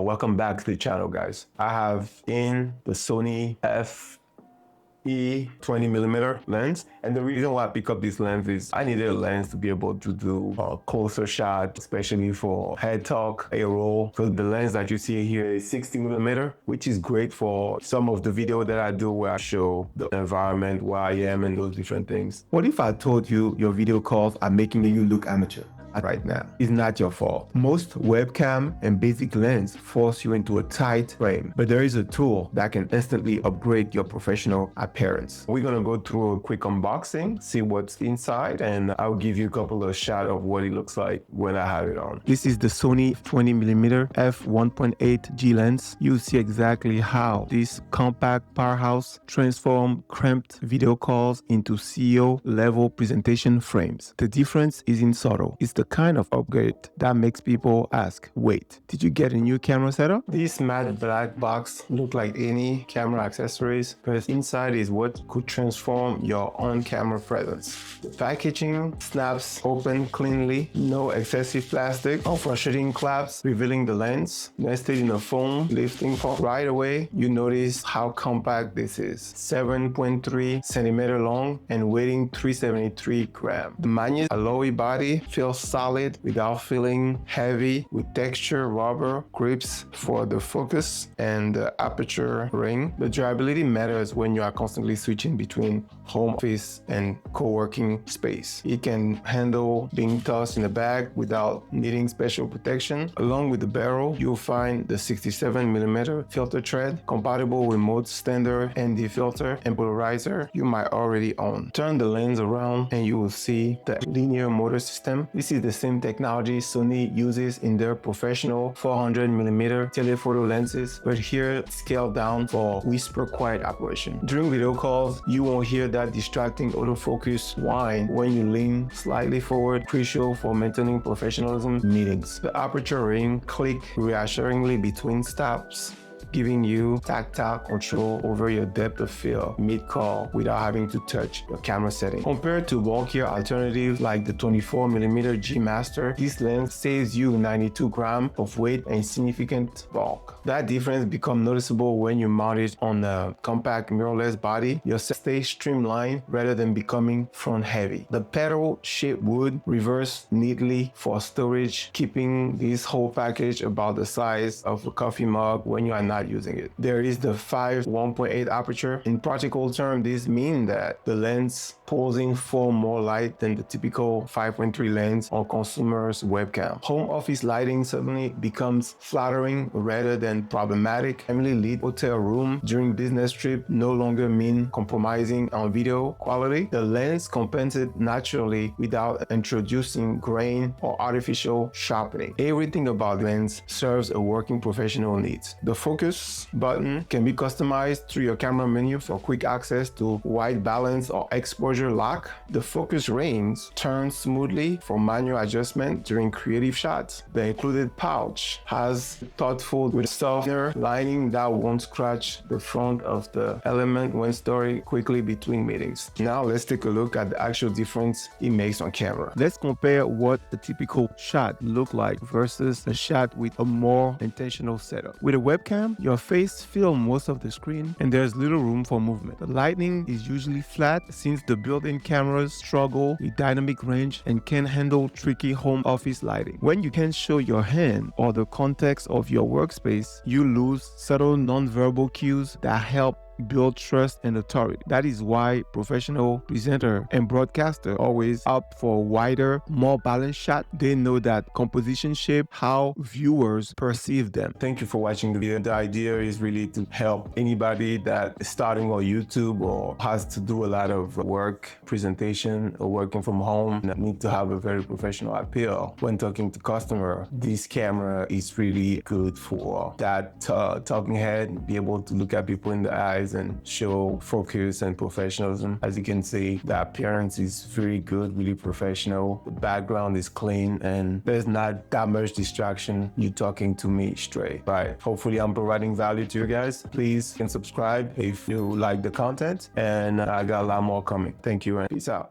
Welcome back to the channel, guys. I have in the Sony FE 20mm lens, and the reason why I pick up this lens is I needed a lens to be able to do a closer shot, especially for head talk, A-roll. So the lens that you see here is 60mm, which is great for some of the video that I do where I show the environment, where I am, and those different things. What if I told you your video calls are making you look amateur? Right now, it's not your fault. Most webcam and basic lens force you into a tight frame, but there is a tool that can instantly upgrade your professional appearance. We're gonna go through a quick unboxing, see what's inside, and I'll give you a couple of shots of what it looks like when I have it on. This is the Sony 20mm F1.8 G lens. You'll see exactly how this compact powerhouse transforms cramped video calls into CEO level presentation frames. The difference is subtle. It's the kind of upgrade that makes people ask, wait, did you get a new camera setup? This matte black box looks like any camera accessories, but inside is what could transform your on-camera presence. The packaging snaps open cleanly, no excessive plastic, unfrustrating claps revealing the lens, nested in a foam lifting pump. Right away, you notice how compact this is. 7.3 centimeter long and weighing 373 grams. The magnesium alloy body feels solid without feeling heavy, with texture rubber grips for the focus and the aperture ring. The durability matters when you are constantly switching between home office and co-working space. It can handle being tossed in a bag without needing special protection. Along with the barrel, you'll find the 67mm filter thread compatible with most standard ND filter and polarizer you might already own. Turn the lens around and you will see the linear motor system. This is the same technology Sony uses in their professional 400mm telephoto lenses, but here scaled down for whisper quiet operation. During video calls, you won't hear that distracting autofocus whine when you lean slightly forward, crucial for maintaining professionalism in meetings. The aperture ring click reassuringly between stops, giving you tactile control over your depth of field mid-call without having to touch your camera setting. Compared to bulkier alternatives like the 24mm G Master, this lens saves you 92 grams of weight and significant bulk. That difference becomes noticeable when you mount it on a compact mirrorless body. Your set stays streamlined rather than becoming front heavy. The pedal-shaped wood reverses neatly for storage, keeping this whole package about the size of a coffee mug when you are not using it. There is the 1.8 aperture. In practical terms, this means that the lens pulls in far more light than the typical 5.3 lens on consumer's webcam. Home office lighting suddenly becomes flattering rather than problematic. Family lit hotel room during business trip no longer mean compromising on video quality. The lens compensates naturally without introducing grain or artificial sharpening. Everything about the lens serves a working professional needs. The focus button can be customized through your camera menu for quick access to white balance or exposure lock. The focus rings turn smoothly for manual adjustment during creative shots. The included pouch has thoughtful with softener lining that won't scratch the front of the element when storing quickly between meetings. Now let's take a look at the actual difference it makes on camera. Let's compare what a typical shot looks like versus a shot with a more intentional setup. With a webcam, your face fills most of the screen and there's little room for movement. The lighting is usually flat since the built-in cameras struggle with dynamic range and can handle tricky home office lighting. When you can't show your hand or the context of your workspace, you lose subtle non-verbal cues that help build trust and authority. That is why professional presenter and broadcaster always opt for a wider, more balanced shot. They know that composition shape how viewers perceive them. Thank you for watching the video. The idea is really to help anybody that is starting on YouTube or has to do a lot of work, presentation, or working from home that need to have a very professional appeal. When talking to customer, this camera is really good for that talking head, be able to look at people in the eyes and show focus and professionalism. As you can see, the appearance is very good, really professional. The background is clean and there's not that much distraction. You talking to me straight. Right. Hopefully I'm providing value to you guys. Please subscribe if you like the content, and I got a lot more coming. Thank you and peace out.